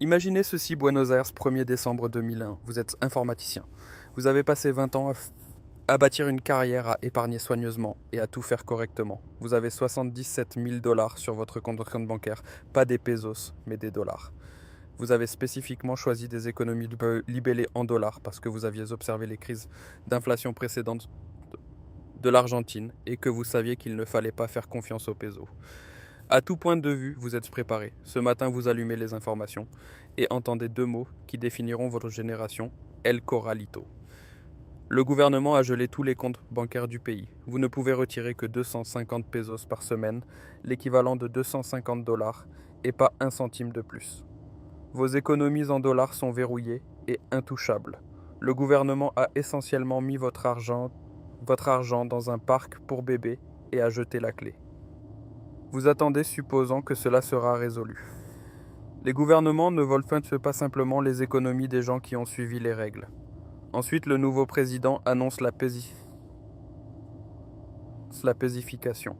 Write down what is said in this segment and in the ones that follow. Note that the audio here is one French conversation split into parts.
Imaginez ceci, Buenos Aires, 1er décembre 2001. Vous êtes informaticien. Vous avez passé 20 ans à bâtir une carrière, à épargner soigneusement et à tout faire correctement. Vous avez 77 000 dollars sur votre compte bancaire, pas des pesos, mais des dollars. Vous avez spécifiquement choisi des économies libellées en dollars parce que vous aviez observé les crises d'inflation précédentes de l'Argentine et que vous saviez qu'il ne fallait pas faire confiance au peso. À tout point de vue, vous êtes préparé. Ce matin, vous allumez les informations et entendez deux mots qui définiront votre génération, El Corralito. Le gouvernement a gelé tous les comptes bancaires du pays. Vous ne pouvez retirer que 250 pesos par semaine, l'équivalent de 250 dollars, et pas un centime de plus. Vos économies en dollars sont verrouillées et intouchables. Le gouvernement a essentiellement mis votre argent dans un parc pour bébés et a jeté la clé. Vous attendez supposant que cela sera résolu. Les gouvernements ne volent pas simplement les économies des gens qui ont suivi les règles. Ensuite, le nouveau président annonce la pacification.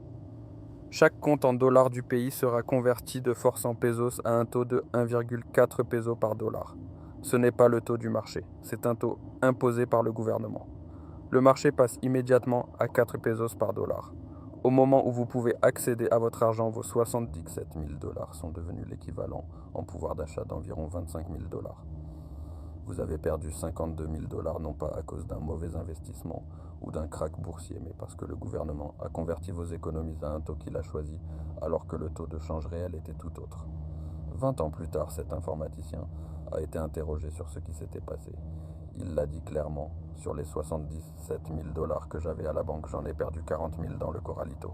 Chaque compte en dollars du pays sera converti de force en pesos à un taux de 1,4 pesos par dollar. Ce n'est pas le taux du marché, c'est un taux imposé par le gouvernement. Le marché passe immédiatement à 4 pesos par dollar. Au moment où vous pouvez accéder à votre argent, vos 77 000 dollars sont devenus l'équivalent en pouvoir d'achat d'environ 25 000 dollars. Vous avez perdu 52 000 dollars non pas à cause d'un mauvais investissement ou d'un krach boursier, mais parce que le gouvernement a converti vos économies à un taux qu'il a choisi, alors que le taux de change réel était tout autre. 20 ans plus tard, cet informaticien a été interrogé sur ce qui s'était passé. Il l'a dit clairement, sur les 77 000 dollars que j'avais à la banque, j'en ai perdu 40 000 dans le Corralito.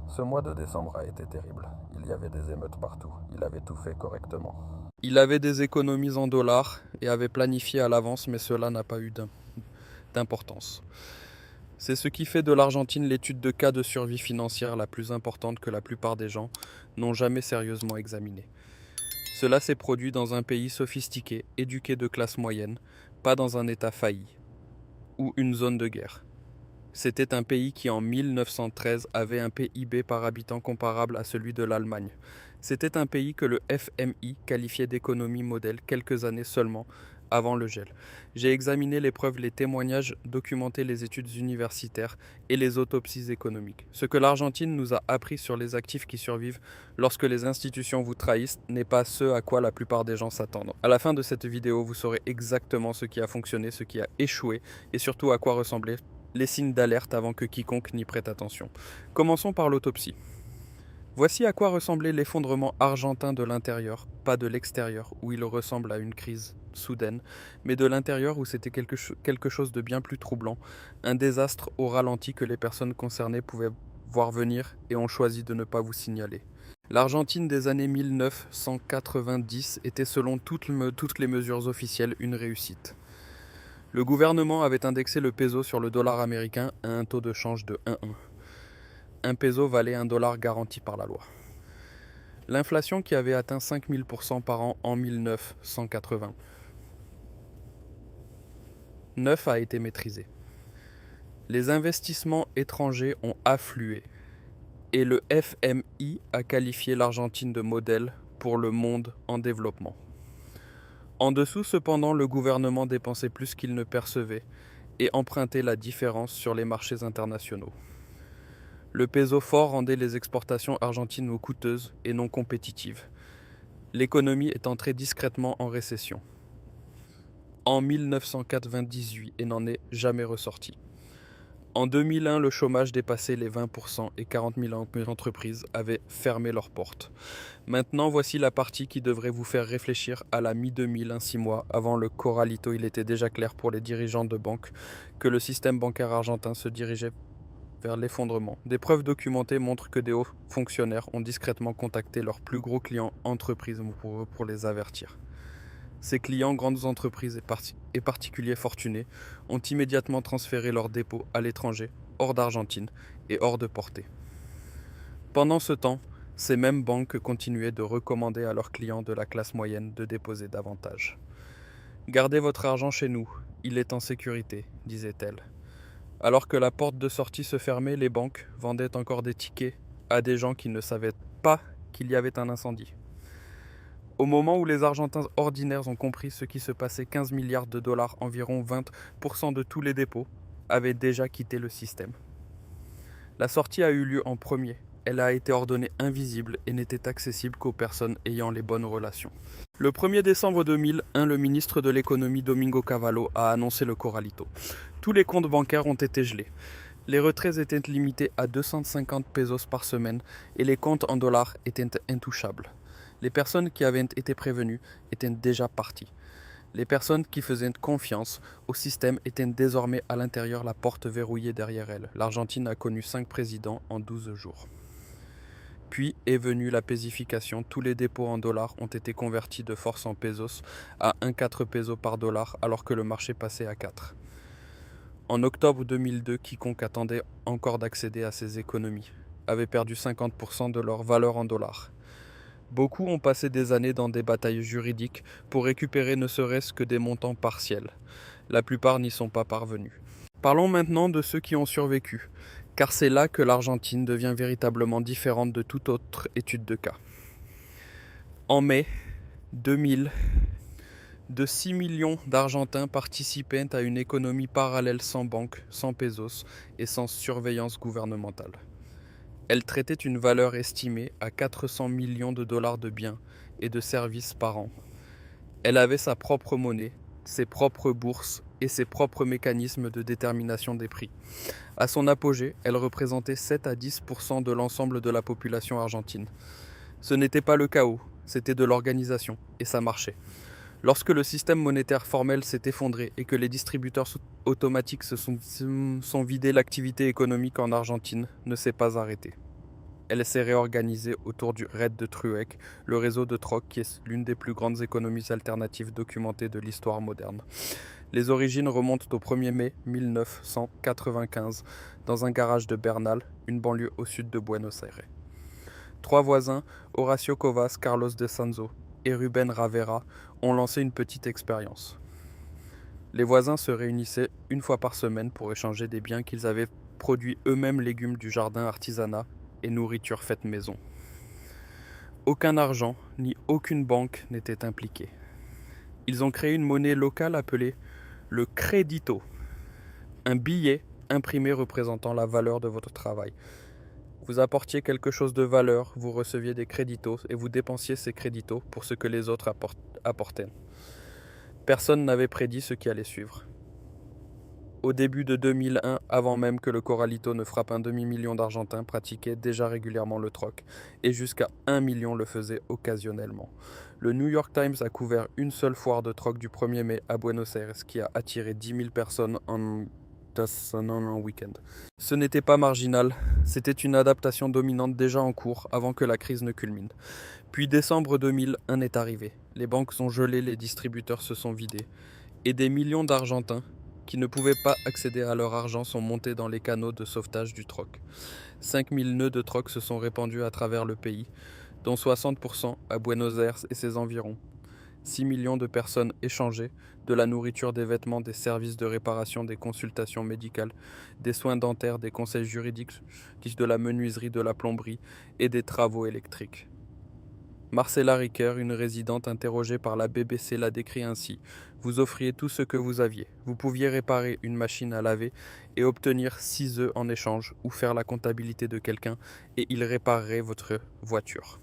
Ce mois de décembre a été terrible. Il y avait des émeutes partout. Il avait tout fait correctement. Il avait des économies en dollars et avait planifié à l'avance, mais cela n'a pas eu d'importance. C'est ce qui fait de l'Argentine l'étude de cas de survie financière la plus importante que la plupart des gens n'ont jamais sérieusement examinée. Cela s'est produit dans un pays sophistiqué, éduqué de classe moyenne, pas dans un État failli ou une zone de guerre. C'était un pays qui en 1913 avait un PIB par habitant comparable à celui de l'Allemagne. C'était un pays que le FMI qualifiait d'économie modèle quelques années seulement avant le gel. J'ai examiné les preuves, les témoignages, documenté les études universitaires et les autopsies économiques. Ce que l'Argentine nous a appris sur les actifs qui survivent lorsque les institutions vous trahissent n'est pas ce à quoi la plupart des gens s'attendent. À la fin de cette vidéo, vous saurez exactement ce qui a fonctionné, ce qui a échoué et surtout à quoi ressemblaient les signes d'alerte avant que quiconque n'y prête attention. Commençons par l'autopsie. Voici à quoi ressemblait l'effondrement argentin de l'intérieur, pas de l'extérieur, où il ressemble à une crise soudaine, mais de l'intérieur où c'était quelque chose de bien plus troublant, un désastre au ralenti que les personnes concernées pouvaient voir venir et ont choisi de ne pas vous signaler. L'Argentine des années 1990 était selon toutes les mesures officielles une réussite. Le gouvernement avait indexé le peso sur le dollar américain à un taux de change de 1,1. Un peso valait un dollar garanti par la loi. L'inflation qui avait atteint 5000% par an en 1989 a été maîtrisée. Les investissements étrangers ont afflué et le FMI a qualifié l'Argentine de modèle pour le monde en développement. En dessous, cependant, le gouvernement dépensait plus qu'il ne percevait et empruntait la différence sur les marchés internationaux. Le peso fort rendait les exportations argentines coûteuses et non compétitives. L'économie est entrée discrètement en récession. En 1998 et n'en est jamais ressortie. En 2001, le chômage dépassait les 20% et 40 000 entreprises avaient fermé leurs portes. Maintenant, voici la partie qui devrait vous faire réfléchir. À la mi-2000, 6 mois avant le Corralito, il était déjà clair pour les dirigeants de banques que le système bancaire argentin se dirigeait vers l'effondrement. Des preuves documentées montrent que des hauts fonctionnaires ont discrètement contacté leurs plus gros clients entreprises pour les avertir. Ces clients, grandes entreprises et particuliers fortunés, ont immédiatement transféré leurs dépôts à l'étranger, hors d'Argentine et hors de portée. Pendant ce temps, ces mêmes banques continuaient de recommander à leurs clients de la classe moyenne de déposer davantage. « Gardez votre argent chez nous, il est en sécurité », disait-elle. Alors que la porte de sortie se fermait, les banques vendaient encore des tickets à des gens qui ne savaient pas qu'il y avait un incendie. Au moment où les Argentins ordinaires ont compris ce qui se passait, 15 milliards de dollars, environ 20% de tous les dépôts, avaient déjà quitté le système. La sortie a eu lieu en premier. Elle a été ordonnée invisible et n'était accessible qu'aux personnes ayant les bonnes relations. Le 1er décembre 2001, le ministre de l'économie Domingo Cavallo a annoncé le Corralito. Tous les comptes bancaires ont été gelés. Les retraits étaient limités à 250 pesos par semaine et les comptes en dollars étaient intouchables. Les personnes qui avaient été prévenues étaient déjà parties. Les personnes qui faisaient confiance au système étaient désormais à l'intérieur, la porte verrouillée derrière elles. L'Argentine a connu 5 présidents en 12 jours. Puis est venue la pacification. Tous les dépôts en dollars ont été convertis de force en pesos à 1,4 pesos par dollar alors que le marché passait à 4. En octobre 2002, quiconque attendait encore d'accéder à ces économies avait perdu 50% de leur valeur en dollars. Beaucoup ont passé des années dans des batailles juridiques pour récupérer ne serait-ce que des montants partiels. La plupart n'y sont pas parvenus. Parlons maintenant de ceux qui ont survécu, car c'est là que l'Argentine devient véritablement différente de toute autre étude de cas. En mai 2000, de 6 millions d'Argentins participaient à une économie parallèle sans banque, sans pesos et sans surveillance gouvernementale. Elle traitait une valeur estimée à 400 millions de dollars de biens et de services par an. Elle avait sa propre monnaie, ses propres bourses et ses propres mécanismes de détermination des prix. À son apogée, elle représentait 7 à 10% de l'ensemble de la population argentine. Ce n'était pas le chaos, c'était de l'organisation, et ça marchait. Lorsque le système monétaire formel s'est effondré et que les distributeurs automatiques se sont vidés, l'activité économique en Argentine ne s'est pas arrêtée. Elle s'est réorganisée autour du raid de Trueque, le réseau de troc qui est l'une des plus grandes économies alternatives documentées de l'histoire moderne. Les origines remontent au 1er mai 1995 dans un garage de Bernal, une banlieue au sud de Buenos Aires. 3 voisins, Horacio Covas, Carlos de Sanzo et Ruben Ravera, ont lancé une petite expérience. Les voisins se réunissaient une fois par semaine pour échanger des biens qu'ils avaient produits eux-mêmes, légumes du jardin, artisanat et nourriture faite maison. Aucun argent ni aucune banque n'était impliquée. Ils ont créé une monnaie locale appelée le crédito, un billet imprimé représentant la valeur de votre travail. Vous apportiez quelque chose de valeur, vous receviez des créditos et vous dépensiez ces créditos pour ce que les autres apportaient. Personne n'avait prédit ce qui allait suivre. Au début de 2001, avant même que le Corralito ne frappe un demi-million d'Argentins, pratiquaient déjà régulièrement le troc, et jusqu'à 1 million le faisaient occasionnellement. Le New York Times a couvert une seule foire de troc du 1er mai à Buenos Aires qui a attiré 10 000 personnes en week-end. Ce n'était pas marginal, c'était une adaptation dominante déjà en cours avant que la crise ne culmine. Puis décembre 2001 est arrivé. Les banques sont gelées, les distributeurs se sont vidés, et des millions d'Argentins qui ne pouvaient pas accéder à leur argent sont montés dans les canaux de sauvetage du troc. 5000 nœuds de troc se sont répandus à travers le pays, dont 60% à Buenos Aires et ses environs. 6 millions de personnes échangées, de la nourriture, des vêtements, des services de réparation, des consultations médicales, des soins dentaires, des conseils juridiques, de la menuiserie, de la plomberie et des travaux électriques. Marcella Riquer, une résidente interrogée par la BBC, l'a décrit ainsi. Vous offriez tout ce que vous aviez. Vous pouviez réparer une machine à laver et obtenir 6 œufs en échange ou faire la comptabilité de quelqu'un et il réparerait votre voiture.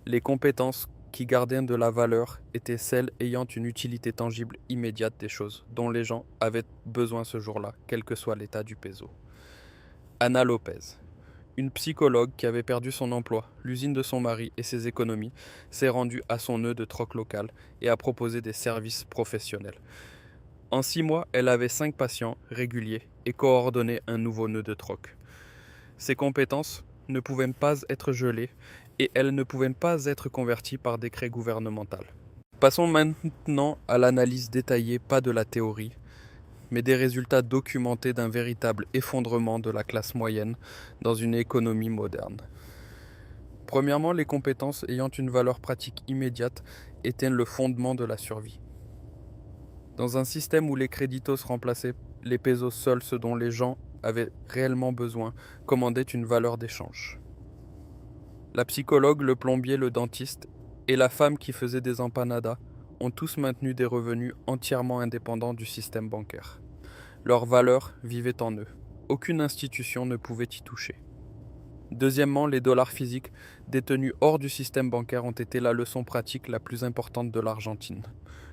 Les compétences qui gardaient de la valeur étaient celles ayant une utilité tangible immédiate des choses, dont les gens avaient besoin ce jour-là, quel que soit l'état du peso. Ana Lopez, une psychologue qui avait perdu son emploi, l'usine de son mari et ses économies, s'est rendue à son nœud de troc local et a proposé des services professionnels. En 6 mois, elle avait 5 patients réguliers et coordonnait un nouveau nœud de troc. Ses compétences ne pouvaient pas être gelées et elles ne pouvaient pas être converties par décret gouvernemental. Passons maintenant à l'analyse détaillée, pas de la théorie, mais des résultats documentés d'un véritable effondrement de la classe moyenne dans une économie moderne. Premièrement, les compétences ayant une valeur pratique immédiate étaient le fondement de la survie. Dans un système où les créditos remplaçaient les pesos seuls, ce dont les gens avaient réellement besoin, commandait une valeur d'échange. La psychologue, le plombier, le dentiste et la femme qui faisait des empanadas ont tous maintenu des revenus entièrement indépendants du système bancaire. Leur valeur vivait en eux. Aucune institution ne pouvait y toucher. Deuxièmement, les dollars physiques détenus hors du système bancaire ont été la leçon pratique la plus importante de l'Argentine.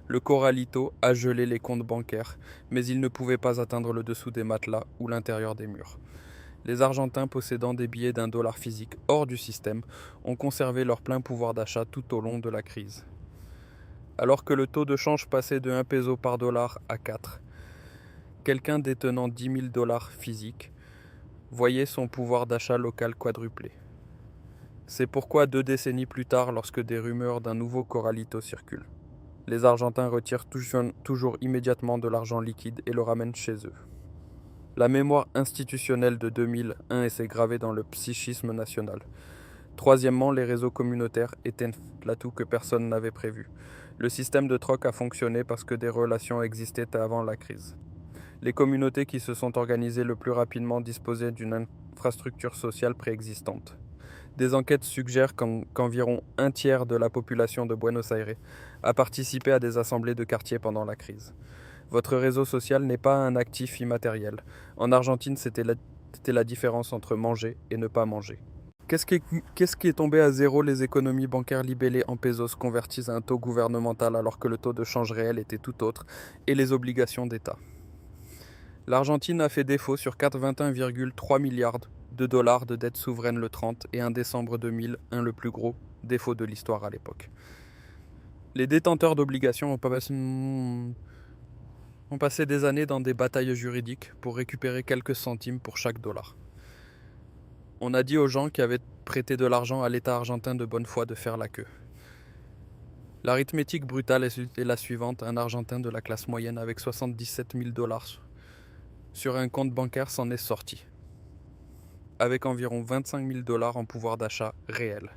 Le Corralito a gelé les comptes bancaires, mais il ne pouvait pas atteindre le dessous des matelas ou l'intérieur des murs. Les Argentins possédant des billets d'un dollar physique hors du système ont conservé leur plein pouvoir d'achat tout au long de la crise. Alors que le taux de change passait de 1 peso par dollar à 4, quelqu'un détenant 10 000 dollars physiques voyait son pouvoir d'achat local quadruplé. C'est pourquoi 2 décennies plus tard, lorsque des rumeurs d'un nouveau Corralito circulent, les Argentins retirent toujours immédiatement de l'argent liquide et le ramènent chez eux. La mémoire institutionnelle de 2001 est gravée dans le psychisme national. Troisièmement, les réseaux communautaires étaient l'atout que personne n'avait prévu. Le système de troc a fonctionné parce que des relations existaient avant la crise. Les communautés qui se sont organisées le plus rapidement disposaient d'une infrastructure sociale préexistante. Des enquêtes suggèrent qu'environ un tiers de la population de Buenos Aires a participé à des assemblées de quartier pendant la crise. Votre réseau social n'est pas un actif immatériel. En Argentine, c'était la différence entre manger et ne pas manger. Qu'est-ce qui est tombé à zéro? Les économies bancaires libellées en pesos converties à un taux gouvernemental alors que le taux de change réel était tout autre, et les obligations d'État. L'Argentine a fait défaut sur 21,3 milliards de dollars de dette souveraine le 30 et 1 décembre 2001, le plus gros défaut de l'histoire à l'époque. Les détenteurs d'obligations ont passé des années dans des batailles juridiques pour récupérer quelques centimes pour chaque dollar. On a dit aux gens qui avaient prêté de l'argent à l'État argentin de bonne foi de faire la queue. L'arithmétique brutale est la suivante: un Argentin de la classe moyenne avec 77 000 dollars sur un compte bancaire s'en est sorti, avec environ 25 000 dollars en pouvoir d'achat réel.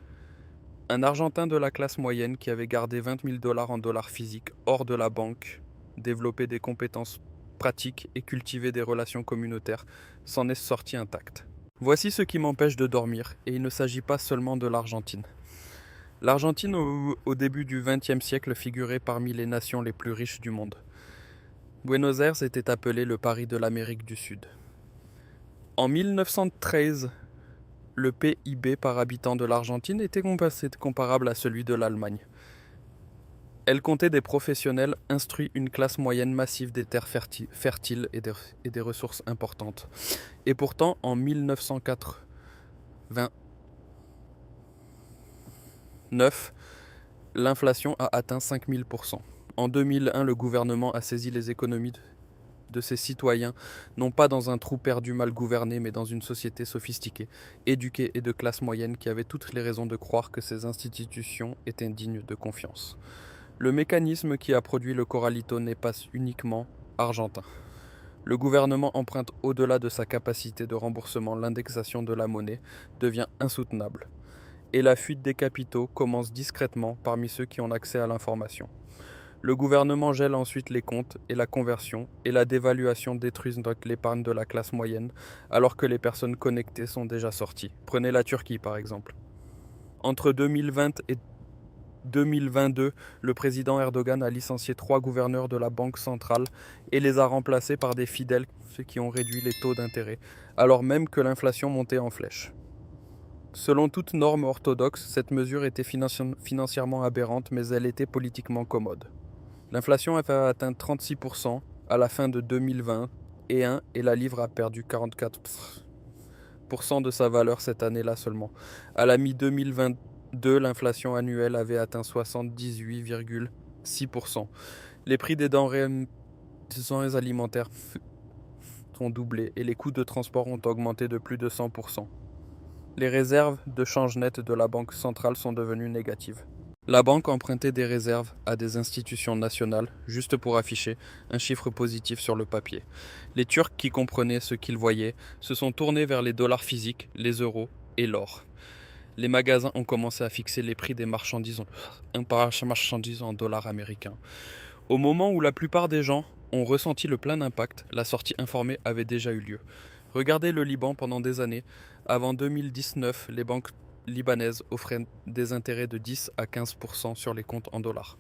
Un Argentin de la classe moyenne qui avait gardé 20 000 dollars en dollars physiques hors de la banque, développé des compétences pratiques et cultivé des relations communautaires, s'en est sorti intact. Voici ce qui m'empêche de dormir, et il ne s'agit pas seulement de l'Argentine. L'Argentine, au début du XXe siècle, figurait parmi les nations les plus riches du monde. Buenos Aires était appelé le Paris de l'Amérique du Sud. En 1913, le PIB par habitant de l'Argentine était comparable à celui de l'Allemagne. Elle comptait des professionnels instruits, une classe moyenne massive, des terres fertiles et des ressources importantes. Et pourtant, en 1989, l'inflation a atteint 5000%. En 2001, le gouvernement a saisi les économies de ses citoyens, non pas dans un trou perdu mal gouverné, mais dans une société sophistiquée, éduquée et de classe moyenne qui avait toutes les raisons de croire que ces institutions étaient dignes de confiance. Le mécanisme qui a produit le Corralito n'est pas uniquement argentin. Le gouvernement emprunte au-delà de sa capacité de remboursement, l'indexation de la monnaie devient insoutenable. Et la fuite des capitaux commence discrètement parmi ceux qui ont accès à l'information. Le gouvernement gèle ensuite les comptes et la conversion et la dévaluation détruisent l'épargne de la classe moyenne alors que les personnes connectées sont déjà sorties. Prenez la Turquie par exemple. Entre 2020 et 2022, le président Erdogan a licencié 3 gouverneurs de la Banque centrale et les a remplacés par des fidèles, ceux qui ont réduit les taux d'intérêt, alors même que l'inflation montait en flèche. Selon toute norme orthodoxe, cette mesure était financièrement aberrante, mais elle était politiquement commode. L'inflation avait atteint 36% à la fin de 2021 et la livre a perdu 44% de sa valeur cette année-là seulement. À la mi-2022, l'inflation annuelle avait atteint 78,6%. Les prix des denrées alimentaires ont doublé et les coûts de transport ont augmenté de plus de 100%. Les réserves de change net de la Banque centrale sont devenues négatives. La banque empruntait des réserves à des institutions nationales, juste pour afficher un chiffre positif sur le papier. Les Turcs, qui comprenaient ce qu'ils voyaient, se sont tournés vers les dollars physiques, les euros et l'or. Les magasins ont commencé à fixer les prix des marchandises en dollars américains. Au moment où la plupart des gens ont ressenti le plein impact, la sortie informée avait déjà eu lieu. Regardez le Liban pendant des années. Avant 2019, libanaise offrait des intérêts de 10 à 15% sur les comptes en dollars.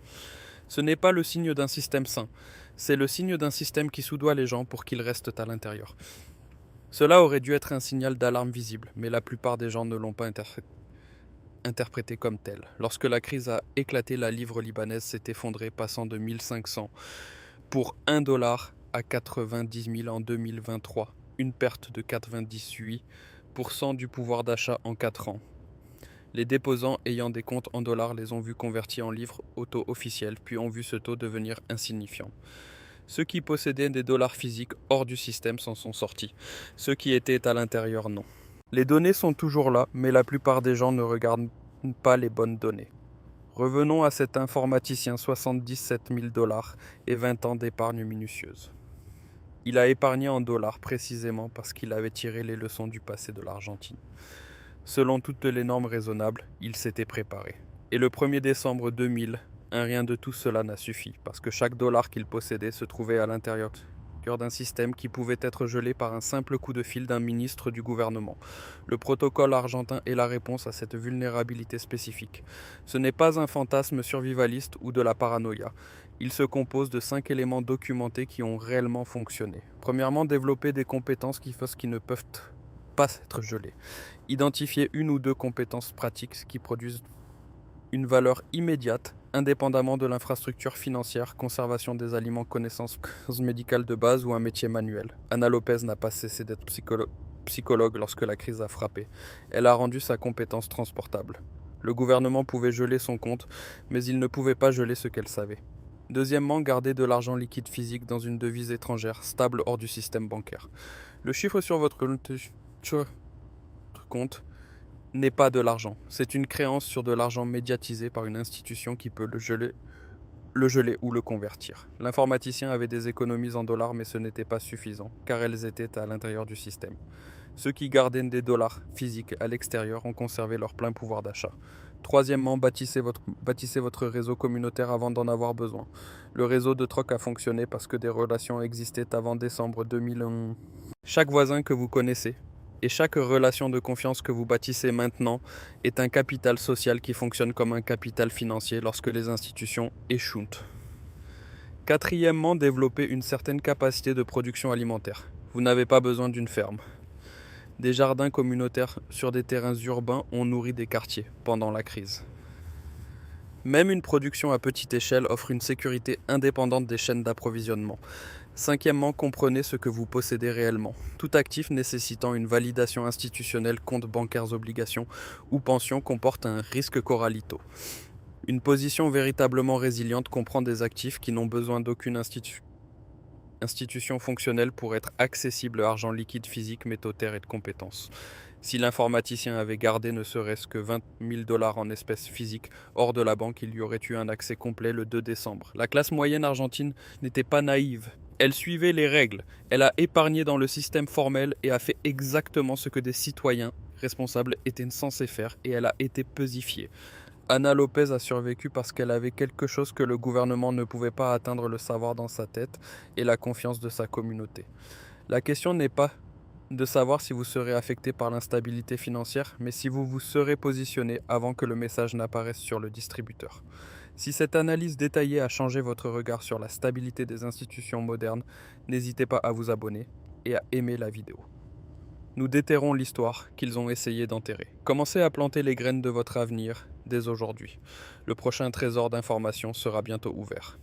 Ce n'est pas le signe d'un système sain, c'est le signe d'un système qui soudoie les gens pour qu'ils restent à l'intérieur. Cela aurait dû être un signal d'alarme visible, mais la plupart des gens ne l'ont pas interprété comme tel. Lorsque la crise a éclaté, la livre libanaise s'est effondrée, passant de 1500 pour 1 dollar à 90 000 en 2023, une perte de 98% du pouvoir d'achat en 4 ans. Les déposants ayant des comptes en dollars les ont vus convertis en livres au taux officiel, puis ont vu ce taux devenir insignifiant. Ceux qui possédaient des dollars physiques hors du système s'en sont sortis. Ceux qui étaient à l'intérieur, non. Les données sont toujours là, mais la plupart des gens ne regardent pas les bonnes données. Revenons à cet informaticien, 77 000 dollars et 20 ans d'épargne minutieuse. Il a épargné en dollars précisément parce qu'il avait tiré les leçons du passé de l'Argentine. Selon toutes les normes raisonnables, il s'était préparé. Et le 1er décembre 2000, rien de tout cela n'a suffi, parce que chaque dollar qu'il possédait se trouvait à l'intérieur d'un système qui pouvait être gelé par un simple coup de fil d'un ministre du gouvernement. Le protocole argentin est la réponse à cette vulnérabilité spécifique. Ce n'est pas un fantasme survivaliste ou de la paranoïa. Il se compose de 5 éléments documentés qui ont réellement fonctionné. Premièrement, développer des compétences qui ne peuvent pas être gelées. Identifier une ou deux compétences pratiques qui produisent une valeur immédiate, indépendamment de l'infrastructure financière, conservation des aliments, connaissances médicales de base ou un métier manuel. Anna Lopez n'a pas cessé d'être psychologue lorsque la crise a frappé. Elle a rendu sa compétence transportable. Le gouvernement pouvait geler son compte, mais il ne pouvait pas geler ce qu'elle savait. Deuxièmement, garder de l'argent liquide physique dans une devise étrangère, stable hors du système bancaire. Le chiffre sur votre compte n'est pas de l'argent. C'est une créance sur de l'argent médiatisé par une institution qui peut le geler ou le convertir. L'informaticien avait des économies en dollars, mais ce n'était pas suffisant, car elles étaient à l'intérieur du système. Ceux qui gardaient des dollars physiques à l'extérieur ont conservé leur plein pouvoir d'achat. Troisièmement, bâtissez votre réseau communautaire avant d'en avoir besoin. Le réseau de troc a fonctionné parce que des relations existaient avant décembre 2001. Chaque voisin que vous connaissez, et chaque relation de confiance que vous bâtissez maintenant est un capital social qui fonctionne comme un capital financier lorsque les institutions échouent. Quatrièmement, développer une certaine capacité de production alimentaire. Vous n'avez pas besoin d'une ferme. Des jardins communautaires sur des terrains urbains ont nourri des quartiers pendant la crise. Même une production à petite échelle offre une sécurité indépendante des chaînes d'approvisionnement. Cinquièmement, comprenez ce que vous possédez réellement. Tout actif nécessitant une validation institutionnelle, comptes bancaires, obligations ou pensions comporte un risque corralito. Une position véritablement résiliente comprend des actifs qui n'ont besoin d'aucune institution fonctionnelle pour être accessibles à argent liquide physique, métaux, terres et de compétences. Si l'informaticien avait gardé ne serait-ce que 20 000 dollars en espèces physiques hors de la banque, il y aurait eu un accès complet le 2 décembre. La classe moyenne argentine n'était pas naïve. Elle suivait les règles. Elle a épargné dans le système formel et a fait exactement ce que des citoyens responsables étaient censés faire, et elle a été peusifiée. Anna Lopez a survécu parce qu'elle avait quelque chose que le gouvernement ne pouvait pas atteindre, le savoir dans sa tête et la confiance de sa communauté. La question n'est pas de savoir si vous serez affecté par l'instabilité financière, mais si vous vous serez positionné avant que le message n'apparaisse sur le distributeur. Si cette analyse détaillée a changé votre regard sur la stabilité des institutions modernes, n'hésitez pas à vous abonner et à aimer la vidéo. Nous déterrons l'histoire qu'ils ont essayé d'enterrer. Commencez à planter les graines de votre avenir dès aujourd'hui. Le prochain trésor d'informations sera bientôt ouvert.